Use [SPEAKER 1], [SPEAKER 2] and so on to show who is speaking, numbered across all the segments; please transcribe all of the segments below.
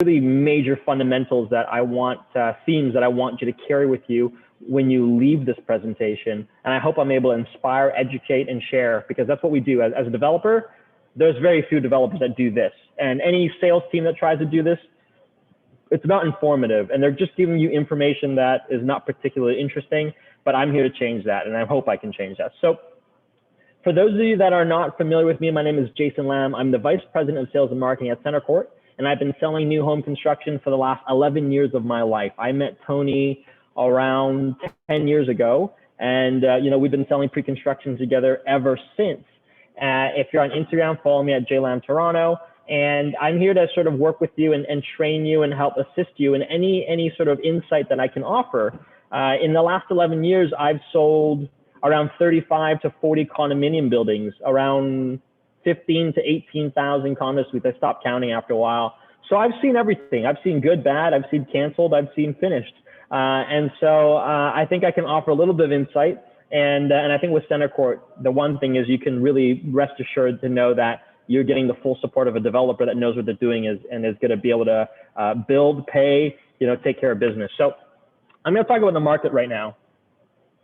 [SPEAKER 1] really major fundamentals that I want, themes that I want you to carry with you when you leave this presentation. And I hope I'm able to inspire, educate, and share, because that's what we do. As a developer, there's very few developers that do this. And any sales team that tries to do this, it's not informative, and they're just giving you information that is not particularly interesting, but I'm here to change that, and I hope I can change that. So for those of you that are not familiar with me, my name is Jason Lamb. I'm the Vice President of Sales and Marketing at Center Court, and I've been selling new home construction for the last 11 years of my life. I met Tony around 10 years ago, and we've been selling pre-construction together ever since. If you're on Instagram, follow me at JLamToronto. And I'm here to sort of work with you and train you and help assist you in any sort of insight that I can offer. In the last 11 years, I've sold around 35 to 40 condominium buildings, around 15 to 18,000 condo suites. I stopped counting after a while. So I've seen everything. I've seen good, bad. I've seen canceled. I've seen finished. And so I think I can offer a little bit of insight. And I think with Center Court, the one thing is you can really rest assured to know that you're getting the full support of a developer that knows what they're doing and is going to be able to build, pay, take care of business. So I'm going to talk about the market right now.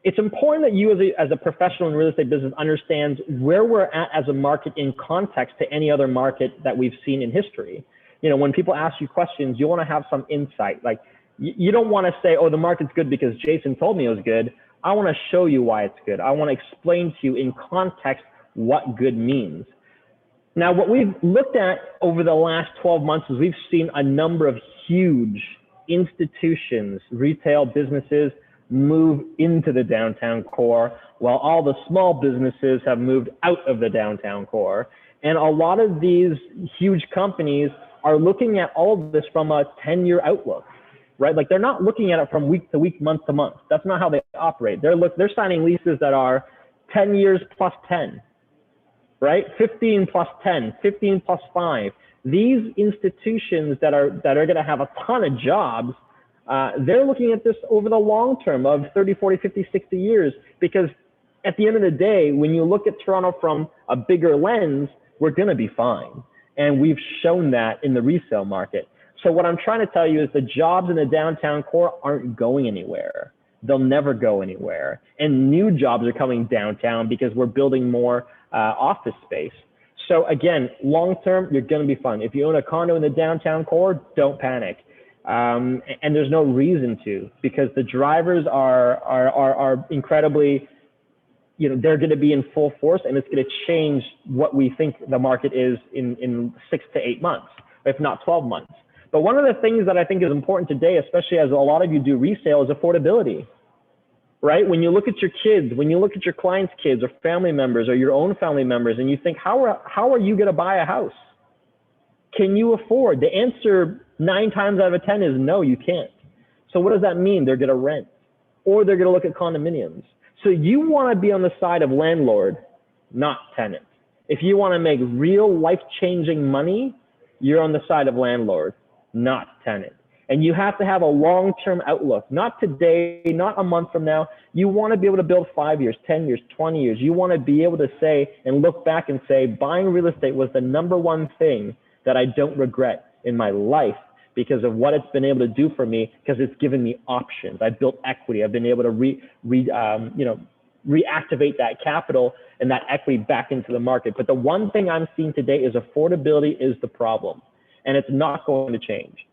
[SPEAKER 1] It's important that you as a professional in real estate business understands where we're at as a market in context to any other market that we've seen in history. When people ask you questions, you want to have some insight. Like you don't want to say, oh, the market's good because Jason told me it was good. I want to show you why it's good. I want to explain to you in context what good means. Now, what we've looked at over the last 12 months is we've seen a number of huge institutions, retail businesses move into the downtown core, while all the small businesses have moved out of the downtown core. And a lot of these huge companies are looking at all of this from a 10-year outlook, right? Like they're not looking at it from week to week, month to month. That's not how they operate. They're signing leases that are 10 years plus 10. Right? 15 plus 10, 15 plus 5. These institutions that are going to have a ton of jobs, they're looking at this over the long term of 30, 40, 50, 60 years, because at the end of the day, when you look at Toronto from a bigger lens, we're going to be fine. And we've shown that in the resale market. So what I'm trying to tell you is the jobs in the downtown core aren't going anywhere. They'll never go anywhere. And new jobs are coming downtown because we're building more office space. So again, long-term, you're going to be fine. If you own a condo in the downtown core, don't panic. And there's no reason to, because the drivers are incredibly, they're going to be in full force, and it's going to change what we think the market is in 6 to 8 months, if not 12 months. But one of the things that I think is important today, especially as a lot of you do resale, is affordability. Right? When you look at your kids, when you look at your clients' kids or family members or your own family members, and you think, how are you going to buy a house? Can you afford? The answer 9 times out of 10 is no, you can't. So what does that mean? They're going to rent, or they're going to look at condominiums. So you want to be on the side of landlord, not tenant. If you want to make real life-changing money, you're on the side of landlord, not tenant. And you have to have a long-term outlook, not today, not a month from now. You want to be able to build 5 years, 10 years, 20 years. You want to be able to say and look back and say, buying real estate was the #1 thing that I don't regret in my life because of what it's been able to do for me, because it's given me options. I've built equity. I've been able to reactivate that capital and that equity back into the market. But the one thing I'm seeing today is affordability is the problem, and it's not going to change.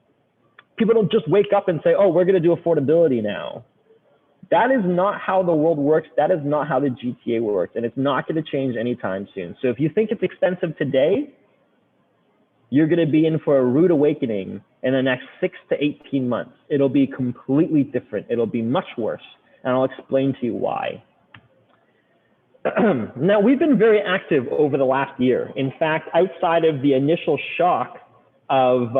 [SPEAKER 1] People don't just wake up and say, oh, we're going to do affordability now. That is not how the world works. That is not how the GTA works. And it's not going to change anytime soon. So if you think it's expensive today, you're going to be in for a rude awakening in the next 6 to 18 months. It'll be completely different. It'll be much worse. And I'll explain to you why. Now, we've been very active over the last year. In fact, outside of the initial shock of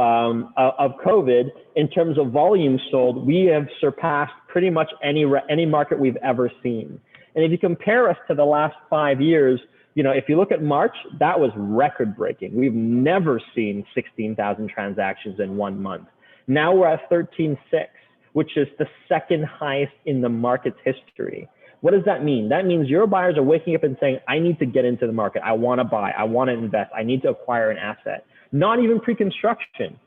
[SPEAKER 1] COVID, in terms of volume sold, we have surpassed pretty much any market we've ever seen. And if you compare us to the last 5 years, if you look at March, that was record breaking. We've never seen 16,000 transactions in 1 month. Now we're at 13.6, which is the second highest in the market's history. What does that mean? That means your buyers are waking up and saying, I need to get into the market. I want to buy. I want to invest. I need to acquire an asset. Not even pre-construction.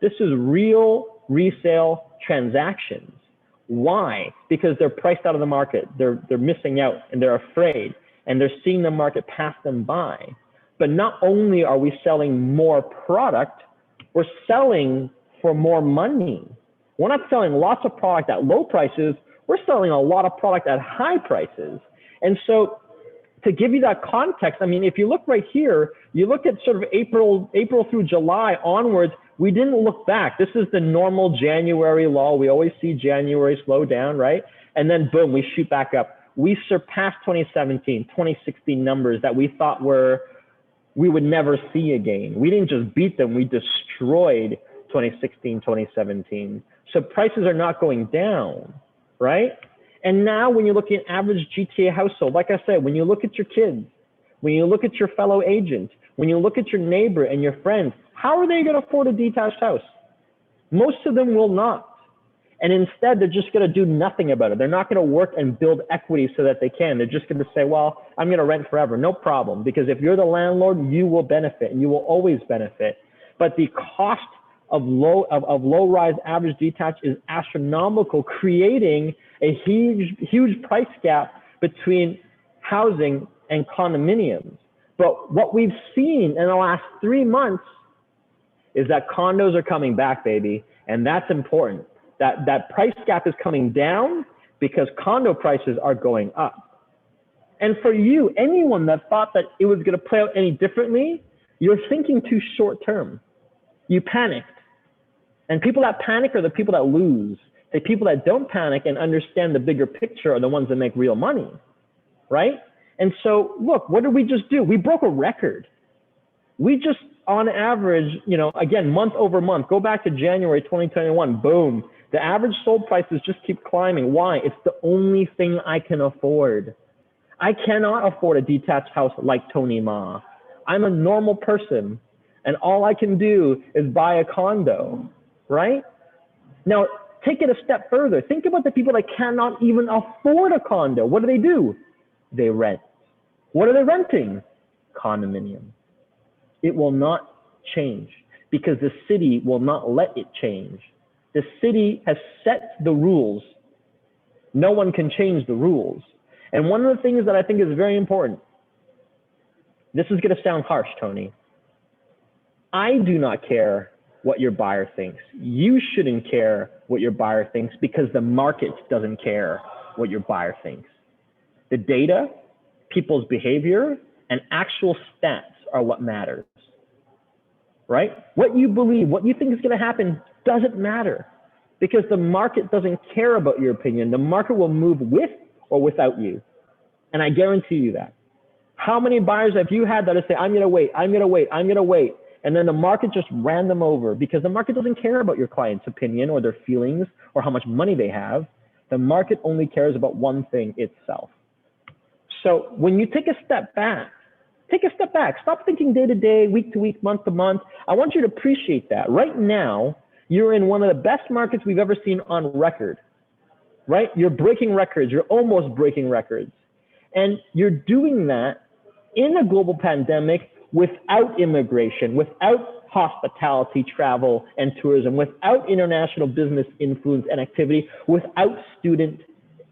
[SPEAKER 1] This is real resale transactions. Why? Because they're priced out of the market. They're missing out and they're afraid and they're seeing the market pass them by. But not only are we selling more product, we're selling for more money. We're not selling lots of product at low prices. We're selling a lot of product at high prices. And so to give you that context, I mean, if you look right here, you look at sort of April through July onwards, we didn't look back. This is the normal January lull. We always see January slow down, right? And then boom, we shoot back up. We surpassed 2017, 2016 numbers that we thought we would never see again. We didn't just beat them, we destroyed 2016, 2017. So prices are not going down, right? And now when you're looking at average GTA household, like I said, when you look at your kids, when you look at your fellow agent, when you look at your neighbor and your friends, how are they going to afford a detached house? Most of them will not. And instead, they're just going to do nothing about it. They're not going to work and build equity so that they can. They're just going to say, well, I'm going to rent forever. No problem. Because if you're the landlord, you will benefit and you will always benefit. But the cost of low-rise average detached is astronomical, creating a huge price gap between housing and condominiums. But what we've seen in the last 3 months is that condos are coming back, baby. And that's important. That price gap is coming down because condo prices are going up. And for you, anyone that thought that it was going to play out any differently, you're thinking too short term. You panicked. And people that panic are the people that lose. The people that don't panic and understand the bigger picture are the ones that make real money, right? And so, look, what did we just do? We broke a record. We just, on average, you know, again, month over month, go back to January 2021, boom. The average sold prices just keep climbing. Why? It's the only thing I can afford. I cannot afford a detached house like Tony Ma. I'm a normal person, and all I can do is buy a condo, right? Now, take it a step further. Think about the people that cannot even afford a condo. What do? They rent. What are they renting? Condominium. It will not change because the city will not let it change. The city has set the rules. No one can change the rules. And one of the things that I think is very important, this is going to sound harsh, Tony. I do not care what your buyer thinks. You shouldn't care what your buyer thinks because the market doesn't care what your buyer thinks. The data, people's behavior, and actual stats are what matters, right? What you believe, what you think is going to happen doesn't matter because the market doesn't care about your opinion. The market will move with or without you. And I guarantee you that. How many buyers have you had that say, I'm going to wait, I'm going to wait, I'm going to wait. And then the market just ran them over because the market doesn't care about your client's opinion or their feelings or how much money they have. The market only cares about one thing, itself. So when you take a step back, Stop thinking day to day, week to week, month to month. I want you to appreciate that. Right now, you're in one of the best markets we've ever seen on record, right? You're breaking records. You're almost breaking records. And you're doing that in a global pandemic without immigration, without hospitality, travel, and tourism, without international business influence and activity, without student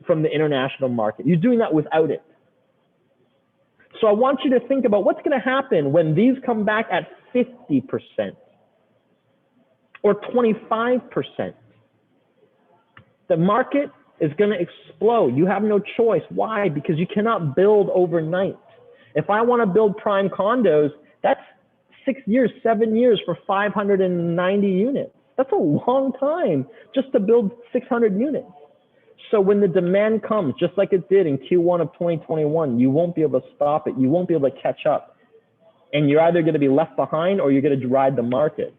[SPEAKER 1] from the international market. You're doing that without it. So I want you to think about what's going to happen when these come back at 50% or 25%. The market is going to explode. You have no choice. Why? Because you cannot build overnight. If I want to build prime condos, that's 6 years, 7 years for 590 units. That's a long time just to build 600 units. So when the demand comes, just like it did in Q1 of 2021, you won't be able to stop it. You won't be able to catch up. And you're either going to be left behind or you're going to ride the market.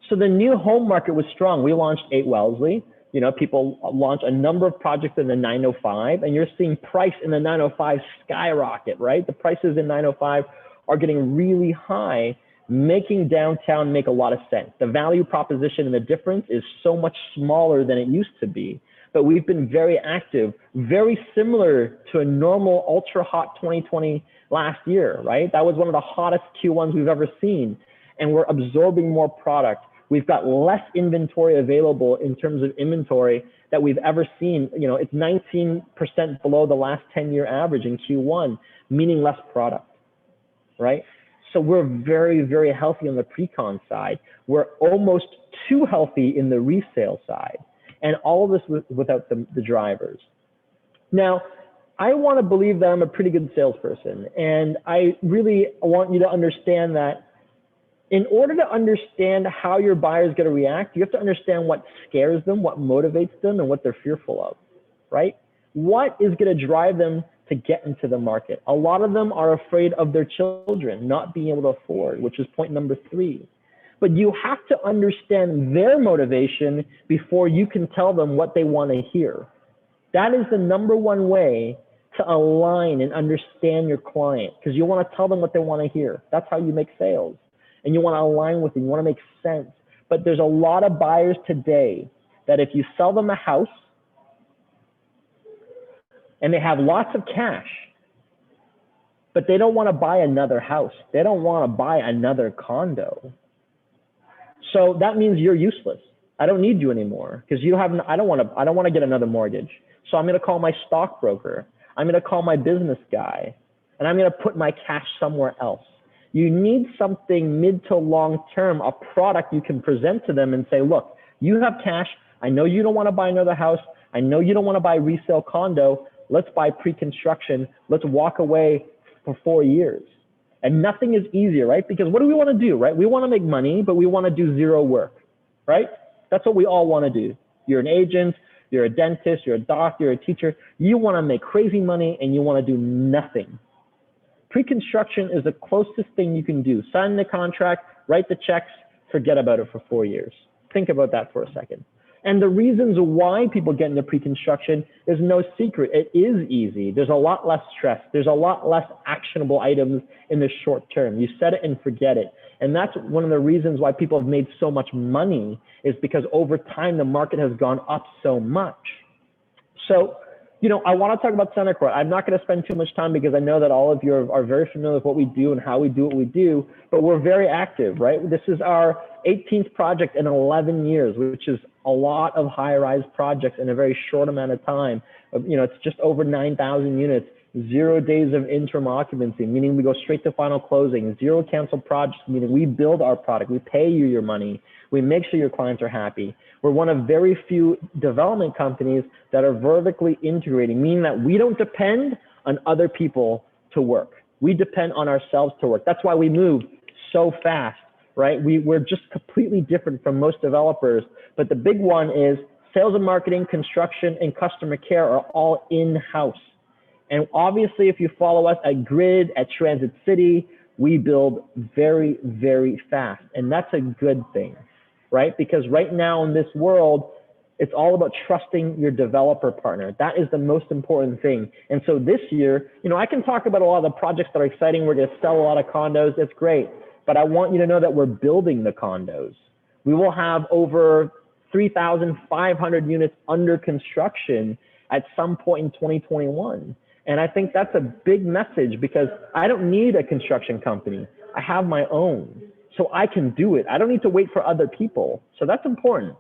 [SPEAKER 1] So the new home market was strong. We launched 8 Wellesley. You know, people launch a number of projects in the 905, and you're seeing price in the 905 skyrocket, right? The prices in 905 are getting really high, making downtown make a lot of sense. The value proposition and the difference is so much smaller than it used to be. But we've been very active, very similar to a normal ultra hot 2020 last year, right? That was one of the hottest Q1s we've ever seen. And we're absorbing more product. We've got less inventory available in terms of inventory that we've ever seen. You know, it's 19% below the last 10-year average in Q1, meaning less product, right? So we're very, very healthy on the pre-con side. We're almost too healthy in the resale side. And all of this without the drivers. Now, I want to believe that I'm a pretty good salesperson. And I really want you to understand that in order to understand how your buyer is going to react, you have to understand what scares them, what motivates them, and what they're fearful of, right? What is going to drive them to get into the market? A lot of them are afraid of their children not being able to afford, which is point number 3. But you have to understand their motivation before you can tell them what they want to hear. That is the number one way to align and understand your client, because you want to tell them what they want to hear. That's how you make sales. And you want to align with them, you want to make sense. But there's a lot of buyers today that if you sell them a house and they have lots of cash, but they don't want to buy another house, they don't want to buy another condo. So that means you're useless. I don't need you anymore because you have. I don't want to get another mortgage. So I'm going to call my stockbroker. I'm going to call my business guy, and I'm going to put my cash somewhere else. You need something mid to long term, a product you can present to them and say, look, you have cash. I know you don't want to buy another house. I know you don't want to buy resale condo. Let's buy pre-construction. Let's walk away for 4 years. And nothing is easier, right? Because what do we want to do, right? We want to make money, but we want to do zero work, right? That's what we all want to do. You're an agent, you're a dentist, you're a doctor, you're a teacher. You want to make crazy money and you want to do nothing. Pre-construction is the closest thing you can do. Sign the contract, write the checks, forget about it for 4 years. Think about that for a second. And the reasons why people get into pre-construction is no secret. It is easy. There's a lot less stress. There's a lot less actionable items in the short term. You set it and forget it. And that's one of the reasons why people have made so much money, is because over time the market has gone up so much. So, you know, I want to talk about center court. I'm not going to spend too much time because I know that all of you are very familiar with what we do and how we do what we do, but we're very active, right? This is our 18th project in 11 years, which is a lot of high-rise projects in a very short amount of time. You know, it's just over 9,000 units, 0 days of interim occupancy, meaning we go straight to final closing, 0 canceled projects, meaning we build our product, we pay you your money, we make sure your clients are happy. We're one of very few development companies that are vertically integrating, meaning that we don't depend on other people to work. We depend on ourselves to work. That's why we move so fast, right? We're just completely different from most developers. But the big one is sales and marketing, construction, and customer care are all in-house. And obviously, if you follow us at Grid, at Transit City, we build very, very fast. And that's a good thing, right? Because right now in this world, it's all about trusting your developer partner. That is the most important thing. And so this year, you know, I can talk about a lot of the projects that are exciting. We're going to sell a lot of condos. It's great. But I want you to know that we're building the condos. We will have over 3,500 units under construction at some point in 2021. And I think that's a big message, because I don't need a construction company. I have my own, so I can do it. I don't need to wait for other people. So that's important.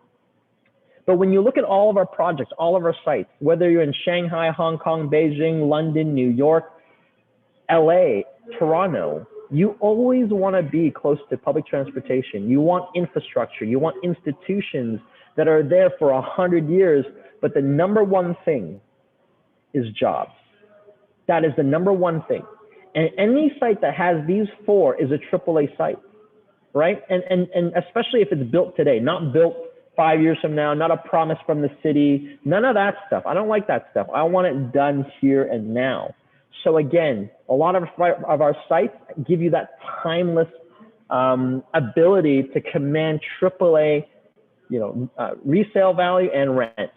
[SPEAKER 1] But when you look at all of our projects, all of our sites, whether you're in Shanghai, Hong Kong, Beijing, London, New York, LA, Toronto, you always want to be close to public transportation. You want infrastructure. You want institutions that are there for 100 years. But the number one thing is jobs. That is the number one thing. And any site that has these 4 is a AAA site, right? And especially if it's built today, not built 5 years from now, not a promise from the city, none of that stuff. I don't like that stuff. I want it done here and now. So again, a lot of our sites give you that timeless ability to command AAA, resale value and rent.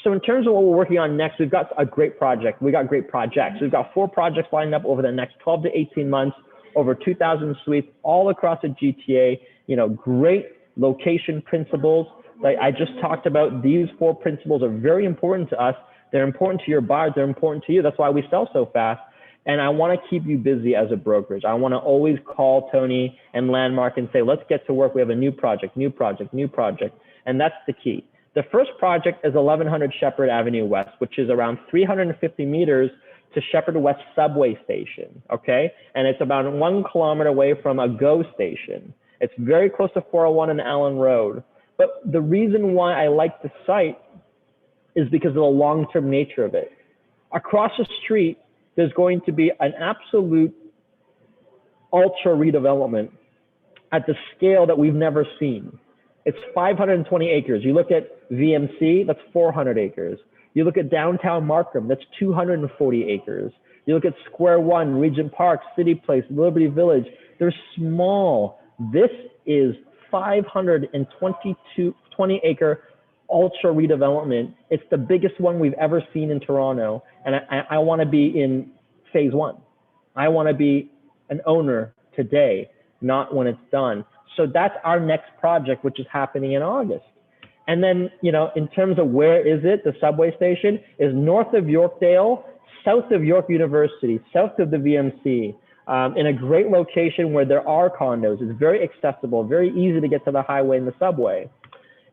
[SPEAKER 1] So in terms of what we're working on next, we've got a great project. We got great projects. We've got 4 projects lined up over the next 12 to 18 months, over 2,000 suites all across the GTA. Great location principles. Like I just talked about, these 4 principles are very important to us. They're important to your buyers. They're important to you. That's why we sell so fast. And I want to keep you busy as a brokerage. I want to always call Tony and Landmark and say, let's get to work. We have a new project, new project, new project. And that's the key. The first project is 1100 Shepherd Avenue West, which is around 350 meters to Shepherd West subway station, okay? And it's about 1 kilometer away from a GO station. It's very close to 401 and Allen Road. But the reason why I like the site is because of the long-term nature of it. Across the street, there's going to be an absolute ultra redevelopment at the scale that we've never seen. It's 520 acres. You look at VMC, that's 400 acres. You look at downtown Markham, that's 240 acres. You look at Square One, Regent Park, City Place, Liberty Village, they're small. This is 520 acre ultra redevelopment. It's the biggest one we've ever seen in Toronto. And I want to be in phase 1. I want to be an owner today, not when it's done. So that's our next project, which is happening in August. And then, you know, in terms of where is it, the subway station is north of Yorkdale, south of York University, south of the VMC, in a great location where there are condos. It's very accessible, very easy to get to the highway and the subway.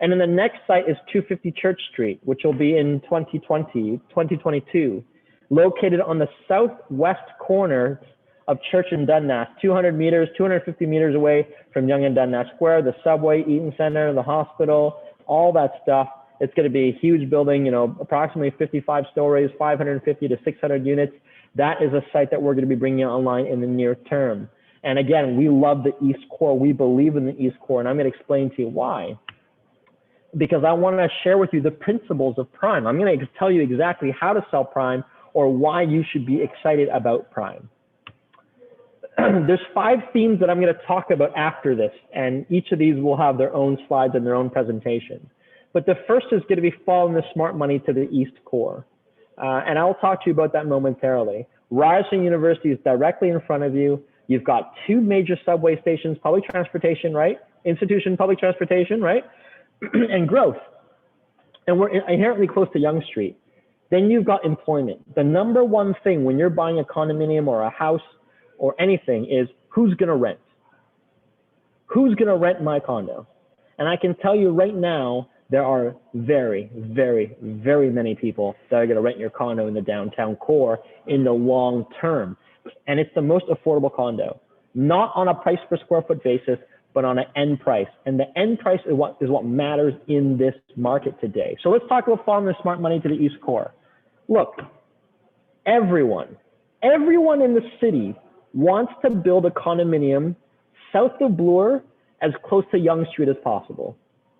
[SPEAKER 1] And then the next site is 250 Church Street, which will be in 2022, located on the southwest corner of Church and Dundas, 250 meters away from Yonge and Dundas Square, the subway, Eaton Center, the hospital, all that stuff. It's going to be a huge building, you know, approximately 55 stories, 550 to 600 units. That is a site that we're going to be bringing online in the near term. And again, we love the East Core. We believe in the East Core, and I'm going to explain to you why. Because I want to share with you the principles of prime. I'm going to tell you exactly how to sell prime or why you should be excited about prime. There's 5 themes that I'm going to talk about after this, and each of these will have their own slides and their own presentation. But the first is going to be following the smart money to the East Core. And I'll talk to you about that momentarily. Ryerson University is directly in front of you. You've got 2 major subway stations, public transportation, right? Institution, public transportation, right? And growth. And we're inherently close to Yonge Street. Then you've got employment. The number one thing when you're buying a condominium or a house or anything is who's going to rent? Who's going to rent my condo? And I can tell you right now, there are very, very, very many people that are going to rent your condo in the downtown core in the long term. And it's the most affordable condo, not on a price per square foot basis, but on an end price. And the end price is what matters in this market today. So let's talk about following the smart money to the East Core. Look, everyone in the city wants to build a condominium south of Bloor as close to Yonge Street as possible,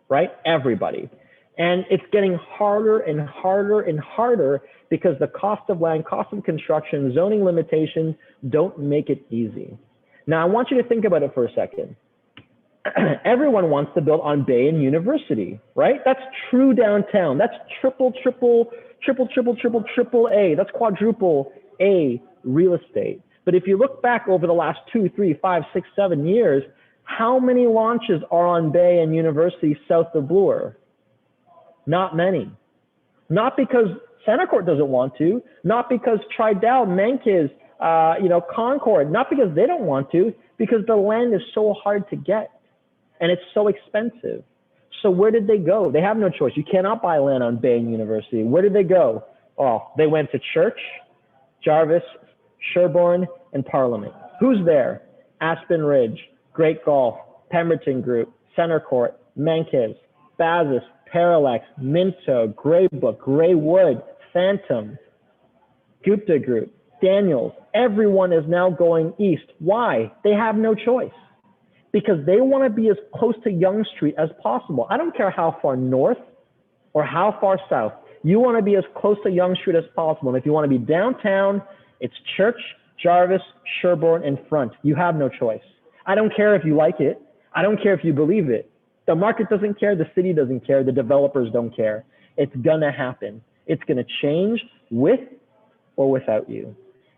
[SPEAKER 1] right? Everybody. And it's getting harder and harder and harder because the cost of land, cost of construction, zoning limitations don't make it easy. Now, I want you to think about it for a second. Everyone wants to build on Bay and University, right? That's true downtown. That's triple A. That's quadruple A real estate. But if you look back over the last 2, 3, 5, 6, 7 years, how many launches are on Bay and University south of Bloor? Not many. Not because Centercourt doesn't want to, not because Tridel, Menkes, Concord, not because they don't want to, because the land is so hard to get and it's so expensive. So where did they go? They have no choice. You cannot buy land on Bay and University. Where did they go? Oh, they went to Church, Jarvis, Sherbourne, and Parliament. Who's there? Aspen Ridge, Great Golf, Pemberton Group, Centercourt, Menkes, Bazis, Parallax, Minto, Greybook, Greywood, Phantom, Gupta Group, Daniels. Everyone is now going east. Why? They have no choice. Because they want to be as close to Yonge Street as possible. I don't care how far north or how far south. You want to be as close to Yonge Street as possible. And if you want to be downtown, it's Church, Jarvis, Sherbourne, and Front. You have no choice. I don't care if you like it. I don't care if you believe it. The market doesn't care. The city doesn't care. The developers don't care. It's going to happen. It's going to change with or without you.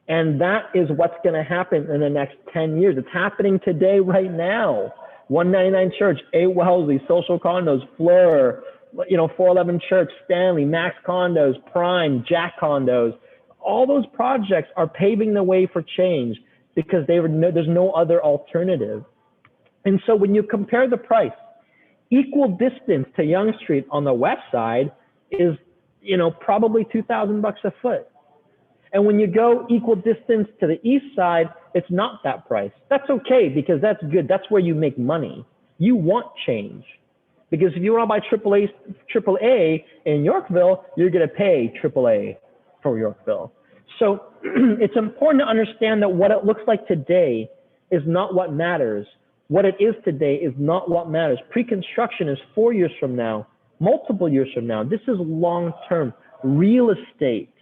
[SPEAKER 1] And that is what's going to happen in the next 10 years. It's happening today, right now. 199 Church, 8 Wellesley, Social Condos, Fleur, 411 Church, Stanley, Max Condos, Prime, Jack Condos. All those projects are paving the way for change because there's no other alternative. And so when you compare the price, equal distance to Yonge Street on the west side is, probably $2,000 a foot. And when you go equal distance to the east side, it's not that price. That's okay, because that's good. That's where you make money. You want change. Because if you want to buy AAA in Yorkville, you're going to pay AAA for Yorkville. So it's important to understand that what it looks like today is not what matters. What it is today is not what matters. Pre-construction is 4 years from now, multiple years from now. This is long-term. Real estate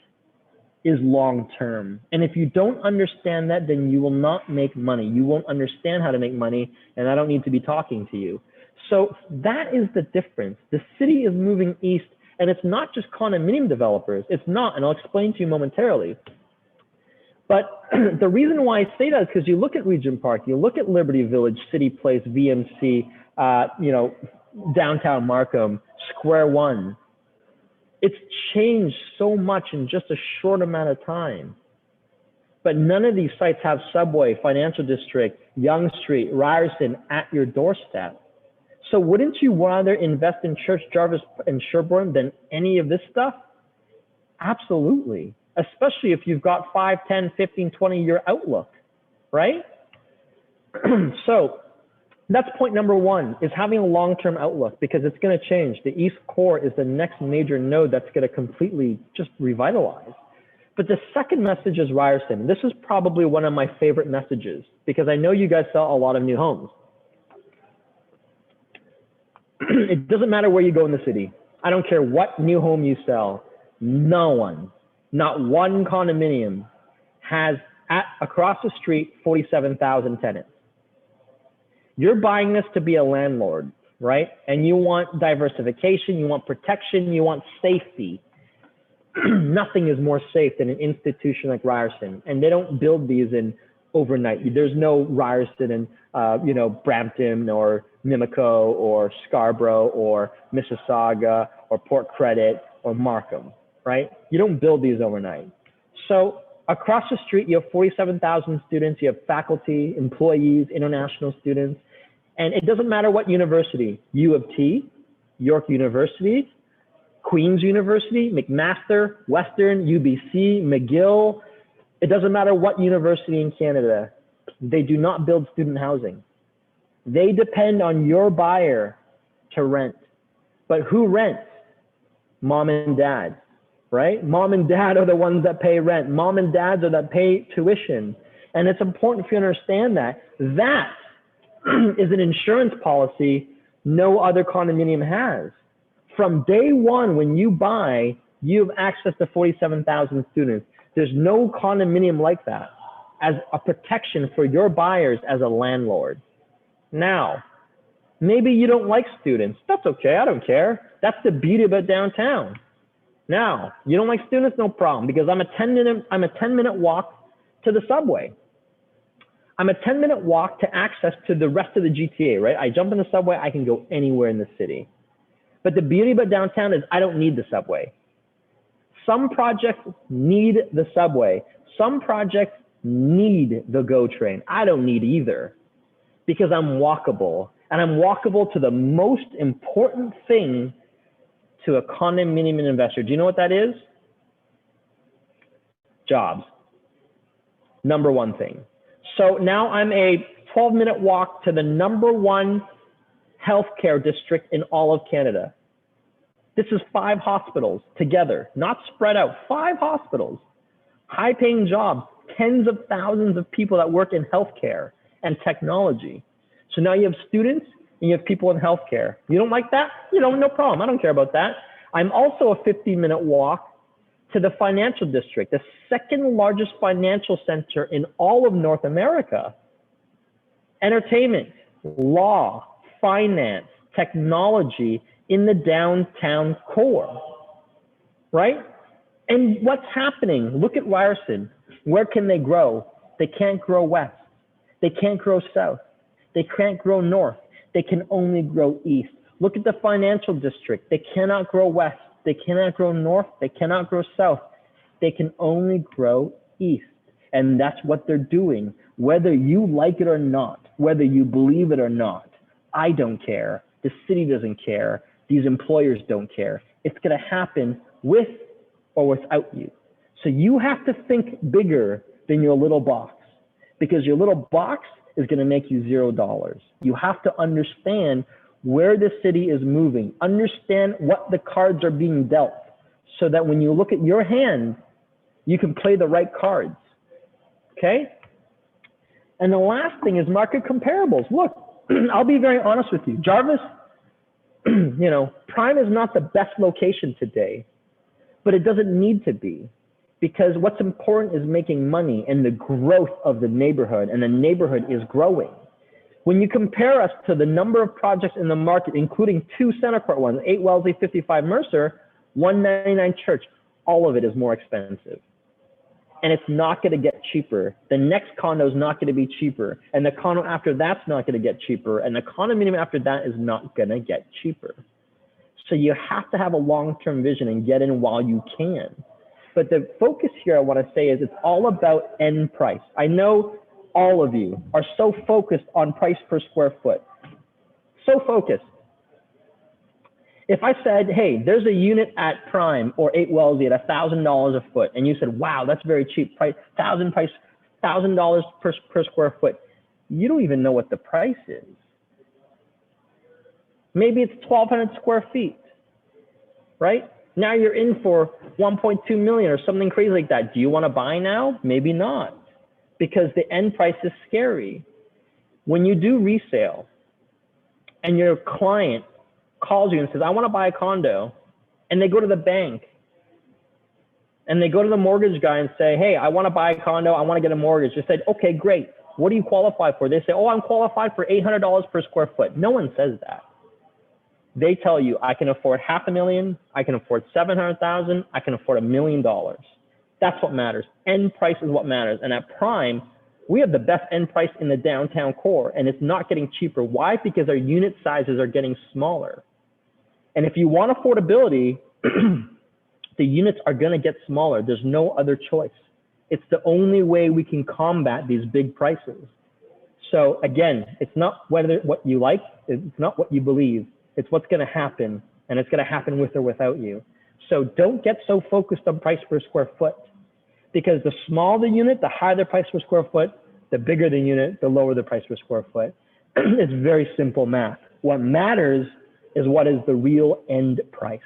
[SPEAKER 1] is long-term. And if you don't understand that, then you will not make money. You won't understand how to make money, and I don't need to be talking to you. So that is the difference. The city is moving east, and it's not just condominium developers. It's not, and I'll explain to you momentarily. But the reason why I say that is because you look at Regent Park, you look at Liberty Village, City Place, VMC, downtown Markham, Square One. It's changed so much in just a short amount of time. But none of these sites have subway, financial district, Yonge Street, Ryerson at your doorstep. So wouldn't you rather invest in Church Jarvis and Sherbourne than any of this stuff? Absolutely. Especially if you've got 5, 10, 15, 20-year outlook, right? So that's point number one, is having a long-term outlook, because it's going to change. The East Core is the next major node that's going to completely just revitalize. But the second message is Ryerson. This is probably one of my favorite messages, because I know you guys sell a lot of new homes. It doesn't matter where you go in the city. I don't care what new home you sell. No one, not one condominium has across the street 47,000 tenants. You're buying this to be a landlord, right? And you want diversification, you want protection, you want safety. Nothing is more safe than an institution like Ryerson. And they don't build these in overnight. There's no Ryerson in, Brampton or Mimico or Scarborough or Mississauga or Port Credit or Markham, right? You don't build these overnight. So across the street, you have 47,000 students, you have faculty, employees, international students, and it doesn't matter what university, U of T, York University, Queen's University, McMaster, Western, UBC, McGill. It doesn't matter what university in Canada. They do not build student housing. They depend on your buyer to rent. But who rents? Mom and dad, right? Mom and dad are the ones that pay rent. Mom and dads are that pay tuition. And it's important for you to understand that. That is an insurance policy no other condominium has. From day one, when you buy, you have access to 47,000 students. There's no condominium like that as a protection for your buyers as a landlord. Now, maybe you don't like students. That's okay, I don't care. That's the beauty about downtown. Now, you don't like students, no problem, because I'm a 10-minute walk to the subway. I'm a 10-minute walk to access to the rest of the GTA, right? I jump in the subway, I can go anywhere in the city. But the beauty about downtown is I don't need the subway. Some projects need the subway. Some projects need the GO train. I don't need either, because I'm walkable. And I'm walkable to the most important thing to a condominium investor. Do you know what that is? Jobs. Number one thing. So now I'm a 12-minute walk to the #1 healthcare district in all of Canada. This is 5 hospitals together, not spread out, 5 hospitals, high-paying jobs, tens of thousands of people that work in healthcare and technology. So now you have students and you have people in healthcare. You don't like that? No problem. I don't care about that. I'm also a 15-minute walk to the financial district, the second largest financial center in all of North America. Entertainment, law, finance, technology in the downtown core, right? And what's happening? Look at Ryerson. Where can they grow? They can't grow west. They can't grow south. They can't grow north. They can only grow east. Look at the financial district. They cannot grow west. They cannot grow north. They cannot grow south. they can only grow east. And that's what they're doing. Whether you like it or not, whether you believe it or not, I don't care. The city doesn't care. These employers don't care. It's going to happen with or without you. So you have to think bigger than your little box, because your little box is going to make you $0. You have to understand where the city is moving, understand what the cards are being dealt, so that when you look at your hand, you can play the right cards. Okay? And the last thing is market comparables. Look, I'll be very honest with you. Jarvis, Prime is not the best location today, but it doesn't need to be, because what's important is making money and the growth of the neighborhood, and the neighborhood is growing. When you compare us to the number of projects in the market, including 2 Center Court ones, 8 Wellesley, 55 Mercer, 199 Church, all of it is more expensive. And it's not going to get cheaper. The next condo is not going to be cheaper. And the condo after that's not going to get cheaper. And the condominium after that is not going to get cheaper. So you have to have a long-term vision and get in while you can. But the focus here I want to say is it's all about end price. I know all of you are so focused on price per square foot. So focused. If I said, hey, there's a unit at Prime or 8 Wellesley at $1,000 a foot, and you said, wow, that's very cheap, $1,000 per square foot, you don't even know what the price is. Maybe it's 1,200 square feet, right? Now you're in for 1.2 million or something crazy like that. Do you want to buy now? Maybe not, because the end price is scary. When you do resale and your client calls you and says, I want to buy a condo, and they go to the bank and they go to the mortgage guy and say, hey, I want to buy a condo, I want to get a mortgage. They said, okay, great. What do you qualify for? They say, oh, I'm qualified for $800 per square foot. No one says that. They tell you, I can afford $500,000, I can afford $700,000, I can afford $1 million. That's what matters. End price is what matters. And at Prime, we have the best end price in the downtown core, and it's not getting cheaper. Why? Because our unit sizes are getting smaller. And if you want affordability, the units are going to get smaller. There's no other choice. It's the only way we can combat these big prices. So again, it's not what you like, it's not what you believe, it's what's going to happen, and it's going to happen with or without you. So don't get so focused on price per square foot, because the smaller the unit, the higher the price per square foot, the bigger the unit, the lower the price per square foot. It's very simple math. What matters is what is the real end price.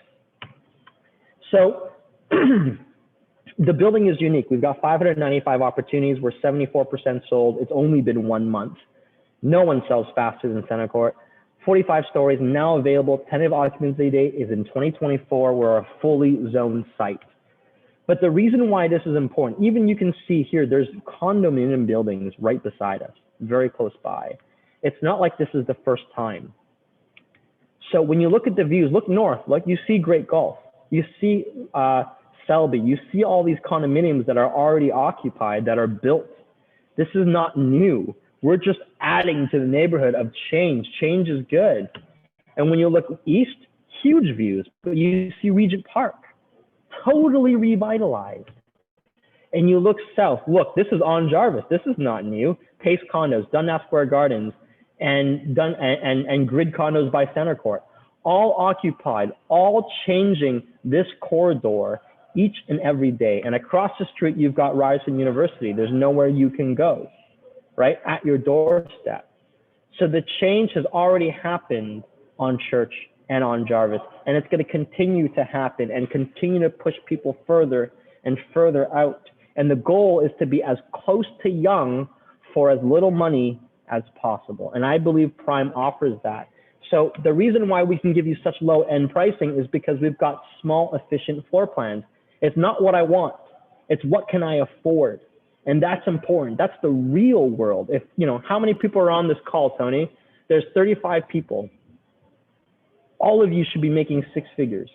[SPEAKER 1] So the building is unique. We've got 595 opportunities. We're 74% sold. It's only been 1 month. No one sells faster than Center Court. 45 stories now available. Tentative occupancy date is in 2024. We're a fully zoned site. But the reason why this is important, even you can see here, there's condominium buildings right beside us, very close by. It's not like this is the first time. So when you look at the views, look north, like you see Great Gulf, you see Selby, you see all these condominiums that are already occupied, that are built. This is not new. We're just adding to the neighborhood of change. Change is good. And when you look east, huge views, but you see Regent Park, totally revitalized. And you look south, look, this is on Jarvis. This is not new. Pace Condos, Dundas Square Gardens, and Grid Condos by Center Court, all occupied, all changing this corridor each and every day. And across the street, you've got Ryerson University. There's nowhere you can go, right? At your doorstep. So the change has already happened on Church and on Jarvis, and it's going to continue to happen and continue to push people further and further out. And the goal is to be as close to young for as little money as possible. And I believe Prime offers that. So the reason why we can give you such low end pricing is because we've got small, efficient floor plans. It's not what I want. It's what can I afford? And that's important. That's the real world. If, how many people are on this call, Tony? There's 35 people. All of you should be making 6 figures.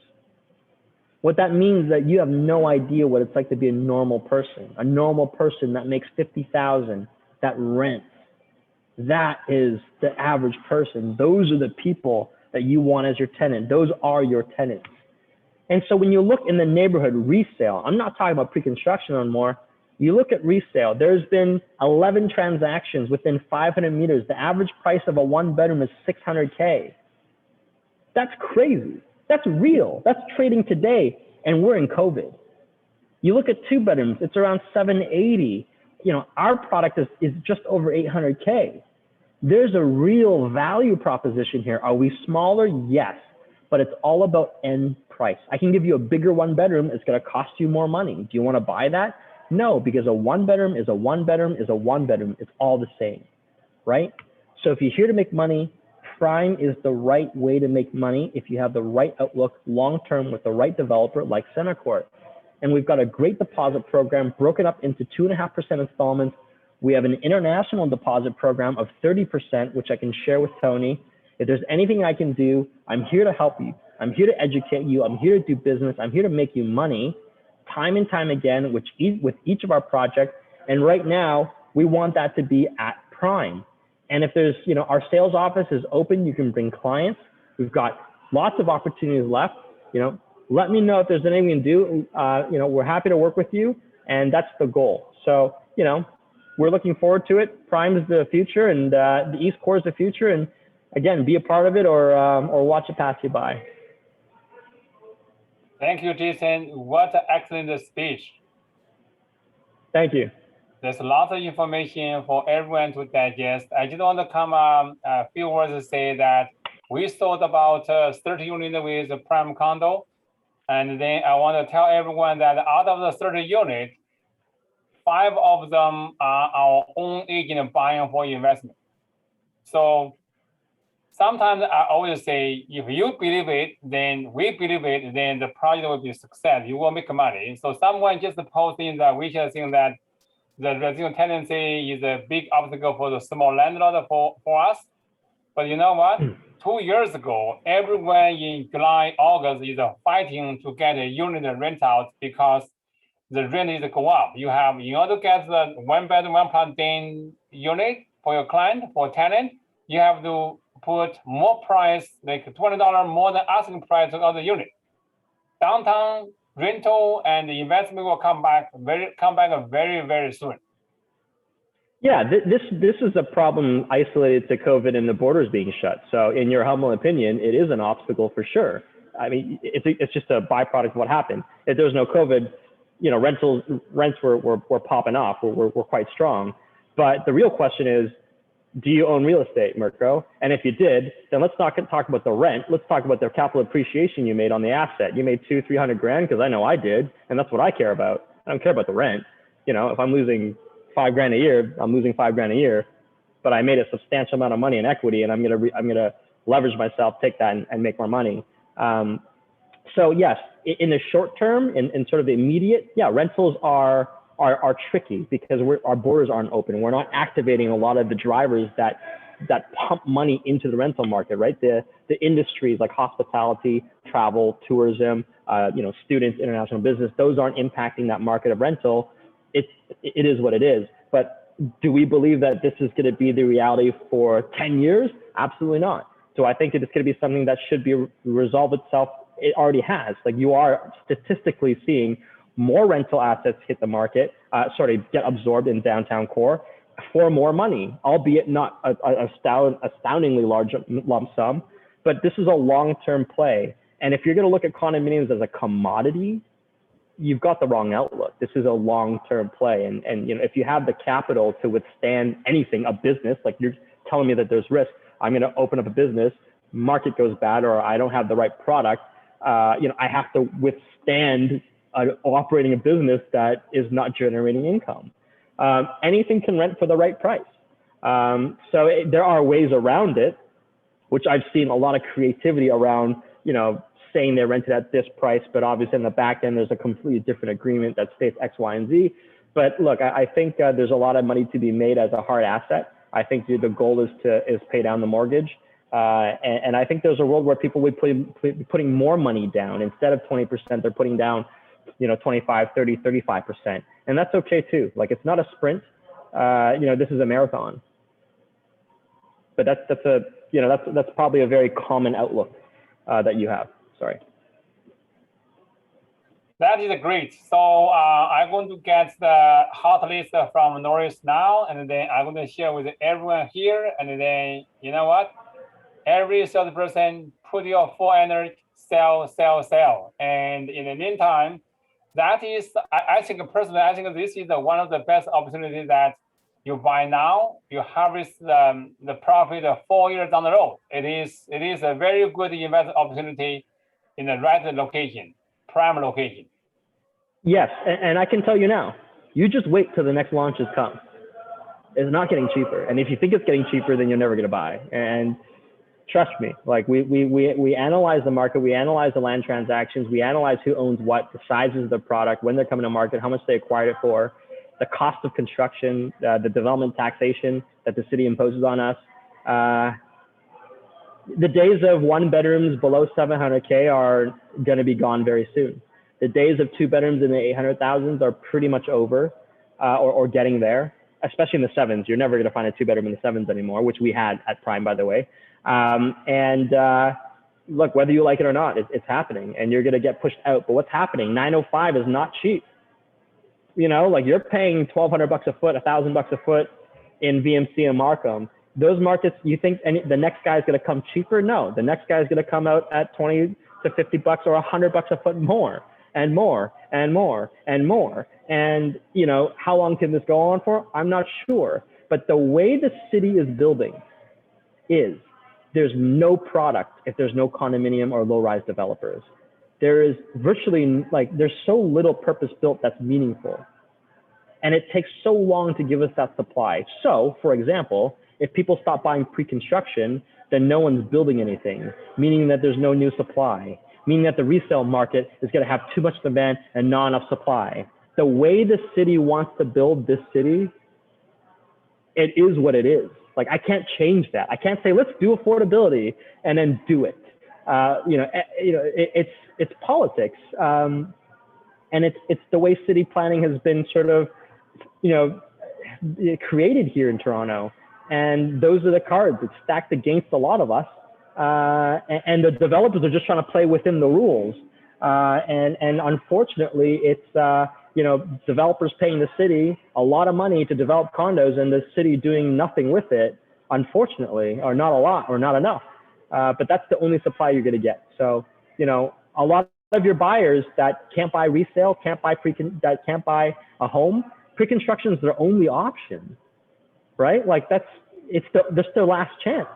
[SPEAKER 1] What that means is that you have no idea what it's like to be a normal person that makes 50,000, that rents. That is the average person. Those are the people that you want as your tenant. Those are your tenants. And so when you look in the neighborhood resale, I'm not talking about pre-construction anymore. You look at resale, there's been 11 transactions within 500 meters. The average price of a one bedroom is $600K. That's crazy. That's real. That's trading today. And we're in COVID. You look at two bedrooms, it's around 780. You know, our product is just over 800K. There's a real value proposition here. Are we smaller? Yes, but it's all about end price. I can give you a bigger one bedroom. It's going to cost you more money. Do you want to buy that? No, because a one bedroom is a one bedroom is a one bedroom. It's all the same, right? So if you're here to make money, prime is the right way to make money if you have the right outlook long-term with the right developer like Centercourt. And we've got a great deposit program broken up into 2.5% installments. We have an international deposit program of 30%, which I can share with Tony. If there's anything I can do, I'm here to help you. I'm here to educate you. I'm here to do business. I'm here to make you money time and time again, with each of our projects. And right now, we want that to be at prime. And if there's, you know, our sales office is open, you can bring clients. We've got lots of opportunities left. You know, let me know if there's anything we can do. You know, we're happy to work with you, and that's the goal. So, you know, we're looking forward to it. Prime is the future, and the East Core is the future. And again, be a part of it, or watch it pass you by.
[SPEAKER 2] Thank you, Jason. What an excellent speech.
[SPEAKER 1] Thank you.
[SPEAKER 2] There's lots of information for everyone to digest. I just want to come a few words to say that we sold about 30 units with a prime condo. And then I want to tell everyone that out of the 30 units, 5 of them are our own agent buying for investment. So sometimes I always say, if you believe it, then we believe it, then the project will be a success. You will make money. So someone just posting that we should think that the residual tenancy is a big obstacle for the small landlord for us. But you know what? 2 years ago, everyone in July, August is fighting to get a unit rent out because the rent is go up. You have, in order to get the one bedroom, 1+10 unit for your client, for tenant, you have to put more price, like $20 more than asking price of other unit. Downtown rental and the investment will come back very, very soon.
[SPEAKER 1] Yeah, this is a problem isolated to COVID and the borders being shut. So in your humble opinion, it is an obstacle for sure. I mean, it's just a byproduct of what happened. If there was no COVID, you know, rents were popping off, were quite strong. But the real question is, do you own real estate, Mirko? And if you did, then let's not talk about the rent. Let's talk about the capital appreciation you made on the asset. You made $200-300 grand, because I know I did, and that's what I care about. I don't care about the rent. You know, if I'm losing $5 grand a year, I'm losing $5 grand a year, but I made a substantial amount of money in equity, and I'm gonna leverage myself, take that, and make more money. So yes, in the short term, in sort of the immediate, yeah, rentals are tricky because our borders aren't open. We're not activating a lot of the drivers that pump money into the rental market, right? The industries like hospitality, travel, tourism, you know, students, international business, those aren't impacting that market of rental. It is what it is. But do we believe that this is going to be the reality for 10 years? Absolutely not. So I think that it's going to be something that should be resolve itself. It already has. Like, you are statistically seeing more rental assets hit the market, get absorbed in downtown core for more money, albeit not a astoundingly large lump sum. But this is a long-term play. And if you're going to look at condominiums as a commodity, you've got the wrong outlook. This is a long-term play. And you know, if you have the capital to withstand anything, a business, like you're telling me that there's risk, I'm going to open up a business, market goes bad, or I don't have the right product, you know, I have to withstand operating a business that is not generating income. Anything can rent for the right price. So there are ways around it, which I've seen a lot of creativity around, you know, saying they're rented at this price, but obviously in the back end, there's a completely different agreement that states X, Y, and Z. But look, I think there's a lot of money to be made as a hard asset. I think the goal is pay down the mortgage. And I think there's a world where people would be putting more money down. Instead of 20%, they're putting down, you know, 25, 30, 35%. And that's okay too. Like, it's not a sprint. You know, this is a marathon. But that's probably a very common outlook that you have. Sorry.
[SPEAKER 2] That is great. So I'm going to get the hot list from Norris now, and then I'm going to share with everyone here. And then, you know what? Every salesperson, put your full energy, sell, sell, sell. And in the meantime, that is, I think personally, I think this is one of the best opportunities that you buy now, you harvest the profit 4 years down the road. It is a very good investment opportunity in the right location, prime location.
[SPEAKER 1] Yes, and I can tell you now, you just wait till the next launches come. It's not getting cheaper. And if you think it's getting cheaper, then you're never going to buy. And trust me, like we analyze the market, we analyze the land transactions, we analyze who owns what, the sizes of the product, when they're coming to market, how much they acquired it for, the cost of construction, the development taxation that the city imposes on us. The days of 1 bedrooms below 700K are going to be gone very soon. The days of 2 bedrooms in the 800,000s are pretty much over, or getting there, especially in the sevens. You're never going to find a 2 bedroom in the sevens anymore, which we had at Prime, by the way. Look, whether you like it or not, it's happening, and you're going to get pushed out. But what's happening? 905 is not cheap. You know, like you're paying $1,200 a foot, $1,000 a foot in VMC and Markham. Those markets, you think the next guy is going to come cheaper? No, the next guy is going to come out at 20 to 50 bucks or $100 a foot more and more and more and more. And you know, how long can this go on for? I'm not sure. But the way the city is building is there's no product if there's no condominium or low-rise developers. There is virtually, like, there's so little purpose-built that's meaningful. And it takes so long to give us that supply. So, for example, if people stop buying pre-construction, then no one's building anything, meaning that there's no new supply, meaning that the resale market is going to have too much demand and not enough supply. The way the city wants to build this city, it is what it is. Like, I can't change that. I can't say, let's do affordability and then do it. It's politics. And it's the way city planning has been sort of, created here in Toronto. And those are the cards. It's stacked against a lot of us. And the developers are just trying to play within the rules. And unfortunately, it's, developers paying the city a lot of money to develop condos and the city doing nothing with it, unfortunately, or not a lot or not enough. But that's the only supply you're going to get. So, a lot of your buyers that can't buy resale, can't buy a home, pre-construction is their only option, right? Like that's their last chance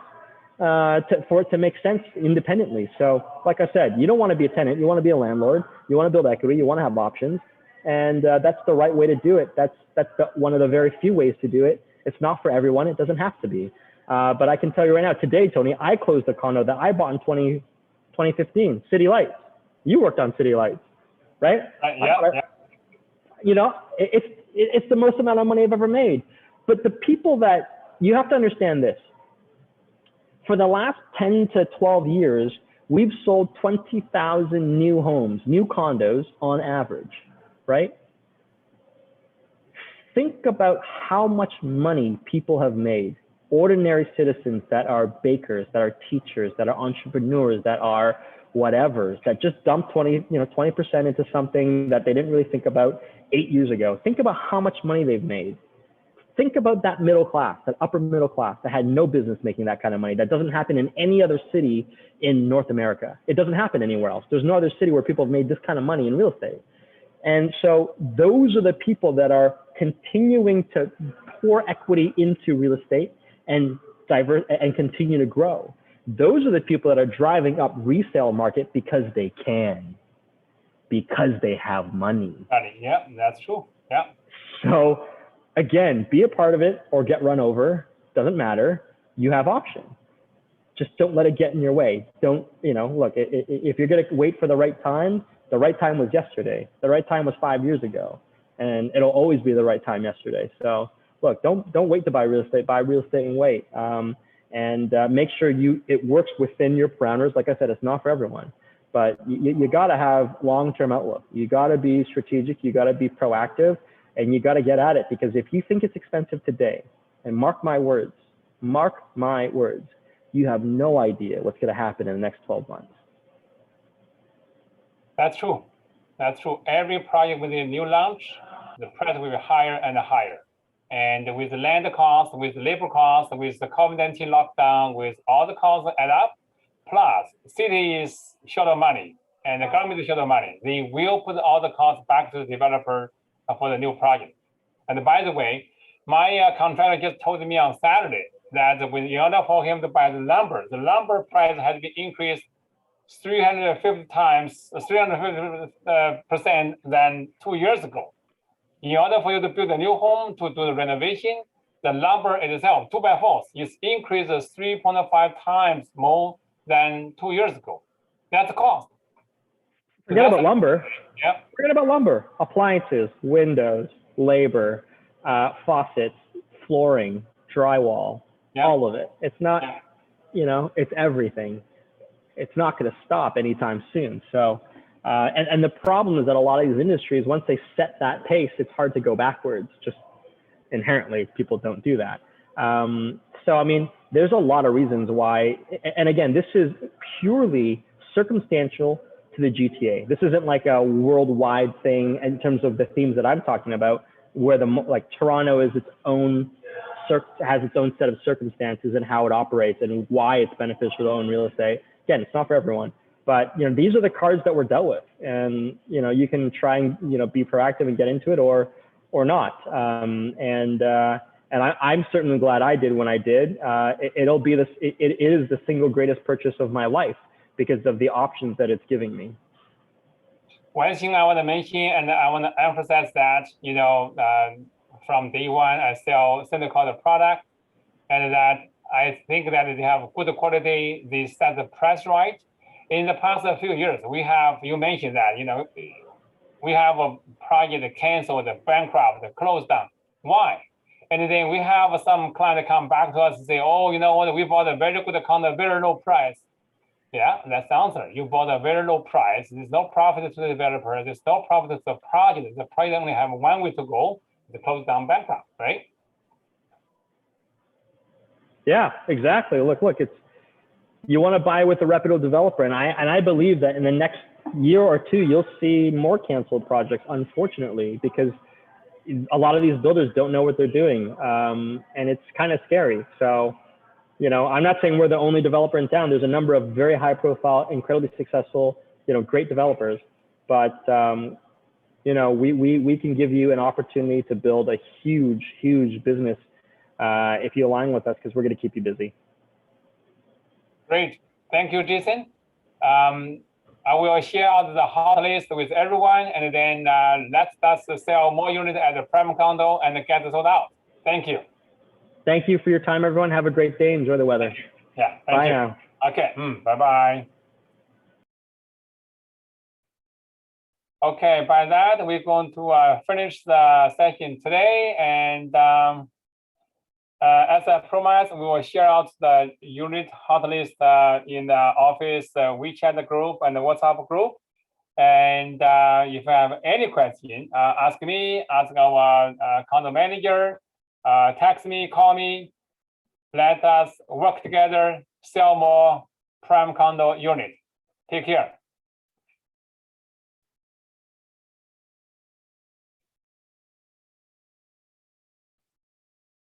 [SPEAKER 1] for it to make sense independently. So like I said, you don't want to be a tenant, you want to be a landlord, you want to build equity, you want to have options. And that's the right way to do it. That's one of the very few ways to do it. It's not for everyone. It doesn't have to be. But I can tell you right now, today, Tony, I closed a condo that I bought in 2015, City Lights. You worked on City Lights, right?
[SPEAKER 2] Yeah.
[SPEAKER 1] It's the most amount of money I've ever made. But the people that, you have to understand this. For the last 10 to 12 years, we've sold 20,000 new homes, new condos on average, right? Think about how much money people have made. Ordinary citizens that are bakers, that are teachers, that are entrepreneurs, that are whatevers, that just dumped 20% into something that they didn't really think about 8 years ago. Think about how much money they've made. Think about that middle class, that upper middle class that had no business making that kind of money. That doesn't happen in any other city in North America. It doesn't happen anywhere else. There's no other city where people have made this kind of money in real estate. And so those are the people that are continuing to pour equity into real estate and continue to grow. Those are the people that are driving up resale market because they can, because they have money.
[SPEAKER 2] Yeah, that's true. Yeah.
[SPEAKER 1] So again, be a part of it or get run over. Doesn't matter. You have options. Just don't let it get in your way. Don't, look, if you're going to wait for the right time was yesterday. The right time was 5 years ago, and it'll always be the right time yesterday. So look, don't wait to buy real estate. Buy real estate and wait. And make sure it works within your parameters. Like I said, it's not for everyone, but you got to have long-term outlook. You got to be strategic. You got to be proactive, and you got to get at it, because if you think it's expensive today, and mark my words, you have no idea what's going to happen in the next 12 months.
[SPEAKER 2] That's true. That's true. Every project with a new launch, the price will be higher and higher. And with the land cost, with labor cost, with the COVID-19 lockdown, with all the costs add up, plus city is short of money and the government is short of money. They will put all the costs back to the developer for the new project. And by the way, my contractor just told me on Saturday that in order for him to buy the lumber price has been increased 350% than 2 years ago. In order for you to build a new home, to do the renovation, the lumber itself, 2x4s, is increased 3.5 times more than 2 years ago. That's the cost.
[SPEAKER 1] Forget about lumber.
[SPEAKER 2] Yeah.
[SPEAKER 1] Forget about lumber. Appliances, windows, labor, faucets, flooring, drywall, all of it. It's not, it's everything. It's not going to stop anytime soon. So, and the problem is that a lot of these industries, once they set that pace, it's hard to go backwards. Just inherently, people don't do that. So, I mean, there's a lot of reasons why. And again, this is purely circumstantial to the GTA. This isn't like a worldwide thing in terms of the themes that I'm talking about, where Toronto is its own, has its own set of circumstances and how it operates and why it's beneficial to own real estate. Again, it's not for everyone, but these are the cards that we're dealt with, and you can try and be proactive and get into it, or not. And I'm certainly glad I did when I did. It'll be this. It is the single greatest purchase of my life because of the options that it's giving me.
[SPEAKER 2] One thing I want to mention, and I want to emphasize that from day one I sell syndicated product, and that I think that they have good quality. They set the price right. In the past few years, you mentioned that, we have a project canceled, bankrupt, closed down. Why? And then we have some client come back to us and say, oh, you know what, we bought a very good condo, very low price. Yeah, that's the answer. You bought a very low price. There's no profit to the developer. There's no profit to the project. The project only have 1 week to go. It's closed down, bankrupt, right?
[SPEAKER 1] Yeah, exactly. Look, you want to buy with a reputable developer, and I believe that in the next year or two, you'll see more canceled projects, unfortunately, because a lot of these builders don't know what they're doing, and it's kind of scary. So, I'm not saying we're the only developer in town. There's a number of very high-profile, incredibly successful, great developers, but we can give you an opportunity to build a huge, huge business if you align with us, because we're going to keep you busy.
[SPEAKER 2] Great. Thank you, Jason. I will share out the hot list with everyone, and then let's sell more units at the prime condo and get it sold out. Thank you.
[SPEAKER 1] Thank you for your time, everyone. Have a great day. Enjoy the weather.
[SPEAKER 2] Yeah.
[SPEAKER 1] Bye
[SPEAKER 2] you.
[SPEAKER 1] now.
[SPEAKER 2] Okay. Bye-bye. Okay. By that, we're going to finish the session today, and as I promised, we will share out the unit hot list in the office WeChat group and the WhatsApp group. And if you have any question, ask me, ask our condo manager, text me, call me. Let us work together, sell more prime condo units. Take care.